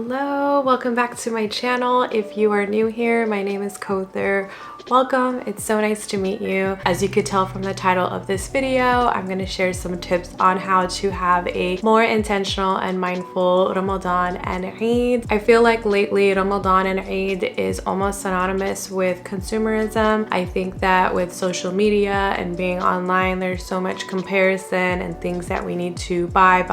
Hello, welcome back to my channel. If you are new here, my name is Toddler. Welcome, it's so nice to meet you. As you could tell from the title of this video, I'm going to share some tips on how to have a more intentional and mindful Ramadan and Eid. I feel like lately Ramadan and Eid is almost synonymous with consumerism. I think that with social media and being online, there's so much comparison and things that we need to buy,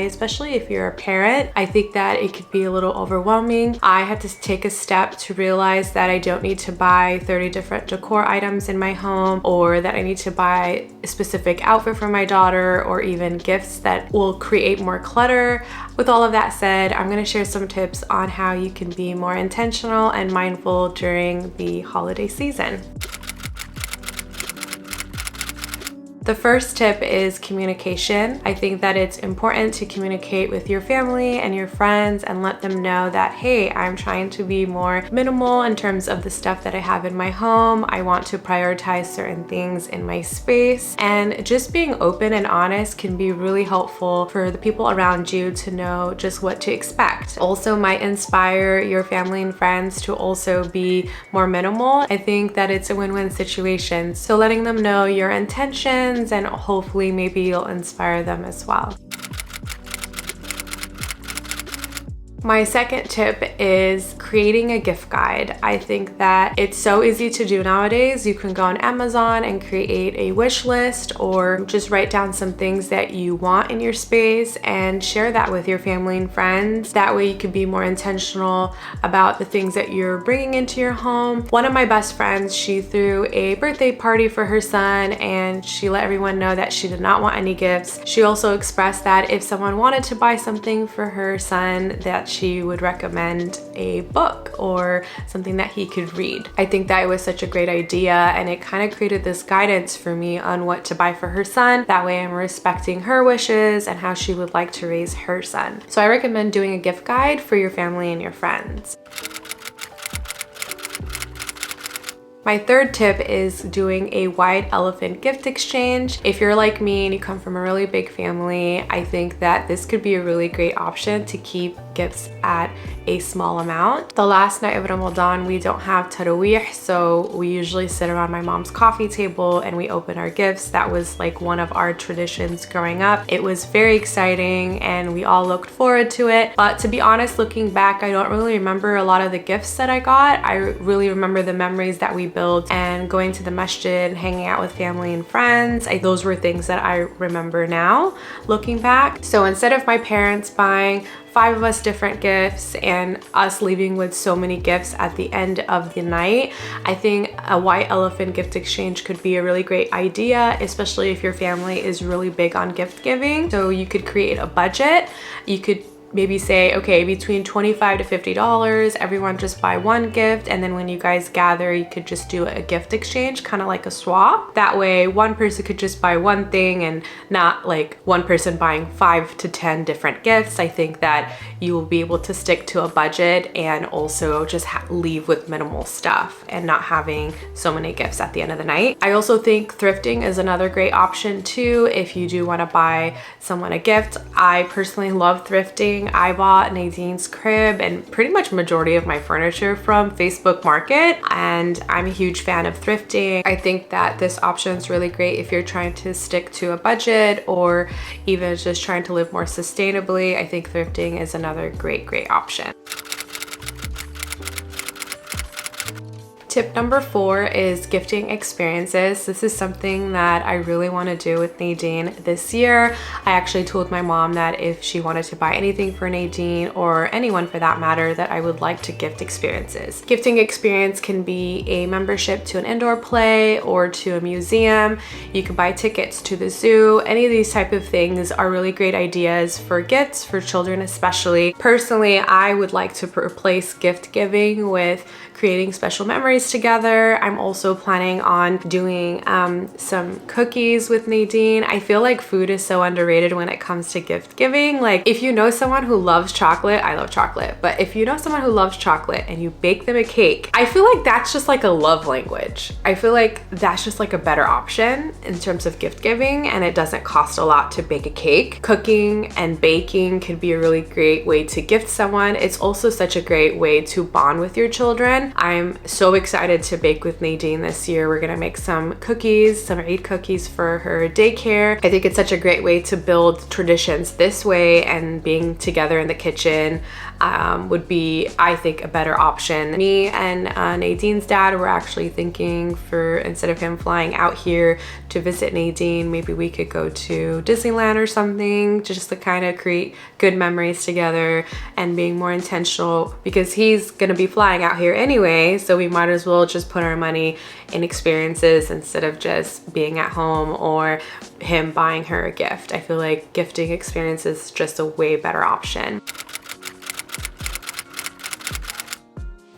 especially if you're a parent. I think that it could be a little overwhelming. I had to take a step to realize that I don't need to buy 30 different decor items in my home, or that I need to buy a specific outfit for my daughter, or even gifts that will create more clutter. With all of that said, I'm going to share some tips on how you can be more intentional and mindful during the holiday season. The first tip is communication. I think that it's important to communicate with your family and your friends and let them know that, hey, I'm trying to be more minimal in terms of the stuff that I have in my home. I want to prioritize certain things in my space. And just being open and honest can be really helpful for the people around you to know just what to expect. Also might inspire your family and friends to also be more minimal. I think that it's a win-win situation. So letting them know your intentions, and hopefully maybe you'll inspire them as well. My second tip is creating a gift guide. I think that it's so easy to do nowadays. You can go on Amazon and create a wish list, or just write down some things that you want in your space and share that with your family and friends. That way you can be more intentional about the things that you're bringing into your home. One of my best friends, she threw a birthday party for her son and she let everyone know that she did not want any gifts. She also expressed that if someone wanted to buy something for her son, that she would recommend a book or something that he could read. I think that it was such a great idea, and it kind of created this guidance for me on what to buy for her son. That way I'm respecting her wishes and how she would like to raise her son. So I recommend doing a gift guide for your family and your friends. My third tip is doing a white elephant gift exchange. If you're like me and you come from a really big family, I think that this could be a really great option to keep gifts at a small amount. The last night of Ramadan, we don't have tarawih, so we usually sit around my mom's coffee table and we open our gifts. That was like one of our traditions growing up. It was very exciting and we all looked forward to it. But to be honest, looking back, I don't really remember a lot of the gifts that I got. I really remember the memories that we built and going to the masjid, hanging out with family and friends. Those were things that I remember now looking back. So instead of my parents buying 5 of us different gifts and us leaving with so many gifts at the end of the night, I think a white elephant gift exchange could be a really great idea, especially if your family is really big on gift giving. So you could create a budget. You could maybe say, okay, between $25 to $50, everyone just buy one gift, and then when you guys gather, you could just do a gift exchange, kind of like a swap. That way one person could just buy one thing and not like one person buying 5 to 10 different gifts. I think that you will be able to stick to a budget and also just leave with minimal stuff and not having so many gifts at the end of the night. I also think thrifting is another great option too if you do want to buy someone a gift. I personally love thrifting. I bought Nadine's crib and pretty much majority of my furniture from Facebook Market, and I'm a huge fan of thrifting. I think that this option is really great if you're trying to stick to a budget or even just trying to live more sustainably. I think thrifting is another great option. Tip number 4 is gifting experiences. This is something that I really want to do with Nadine this year. I actually told my mom that if she wanted to buy anything for Nadine, or anyone for that matter, that I would like to gift experiences. Gifting experience can be a membership to an indoor play or to a museum. You can buy tickets to the zoo. Any of these type of things are really great ideas for gifts, for children especially. Personally, I would like to replace gift giving with creating special memories dishes together. I'm also planning on doing some cookies with Nadine. I feel like food is so underrated when it comes to gift giving. Like if you know someone who loves chocolate, I love chocolate, but if you know someone who loves chocolate and you bake them a cake, I feel like that's just like a love language. I feel like that's just like a better option in terms of gift giving, and it doesn't cost a lot to bake a cake. Cooking and baking could be a really great way to gift someone. It's also such a great way to bond with your children. I'm so excited to bake with Nadine this year. We're gonna make some cookies, some Eid cookies for her daycare. I think it's such a great way to build traditions this way, and being together in the kitchen would be, I think, a better option. Me and Nadine's dad were actually thinking, for instead of him flying out here to visit Nadine, maybe we could go to Disneyland or something, just to kind of create good memories together and being more intentional, because he's gonna be flying out here anyway, so we might as well just put our money in experiences instead of just being at home or him buying her a gift. I feel like gifting experiences is just a way better option.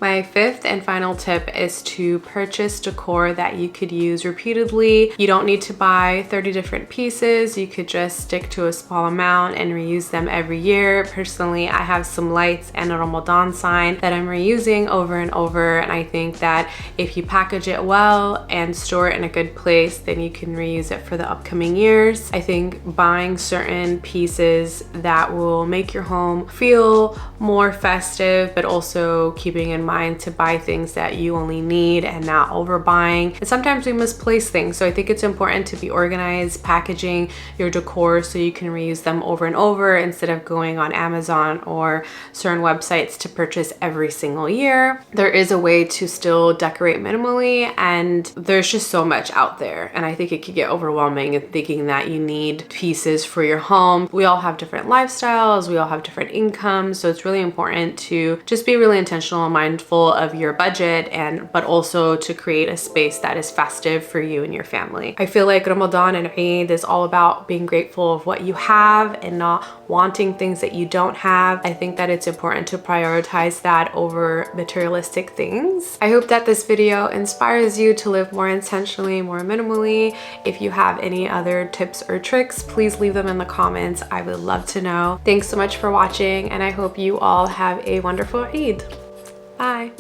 My fifth and final tip is to purchase decor that you could use repeatedly. You don't need to buy 30 different pieces. You could just stick to a small amount and reuse them every year. Personally, I have some lights and a Ramadan sign that I'm reusing over and over, and I think that if you package it well and store it in a good place, then you can reuse it for the upcoming years. I think buying certain pieces that will make your home feel more festive, but also keeping in mind to buy things that you only need and not overbuying. And sometimes we misplace things, so I think it's important to be organized, packaging your decor so you can reuse them over and over instead of going on Amazon or certain websites to purchase every single year. There is a way to still decorate minimally, and there's just so much out there, and I think it could get overwhelming in thinking that you need pieces for your home. We all have different lifestyles, we all have different incomes, so it's really important to just be really intentional and mindful of your budget, but also to create a space that is festive for you and your family. I feel like Ramadan and Eid is all about being grateful of what you have and not wanting things that you don't have. I think that it's important to prioritize that over materialistic things. I hope that this video inspires you to live more intentionally, more minimally. If you have any other tips or tricks, please leave them in the comments. I would love to know. Thanks so much for watching, and I hope you all have a wonderful Eid. Bye.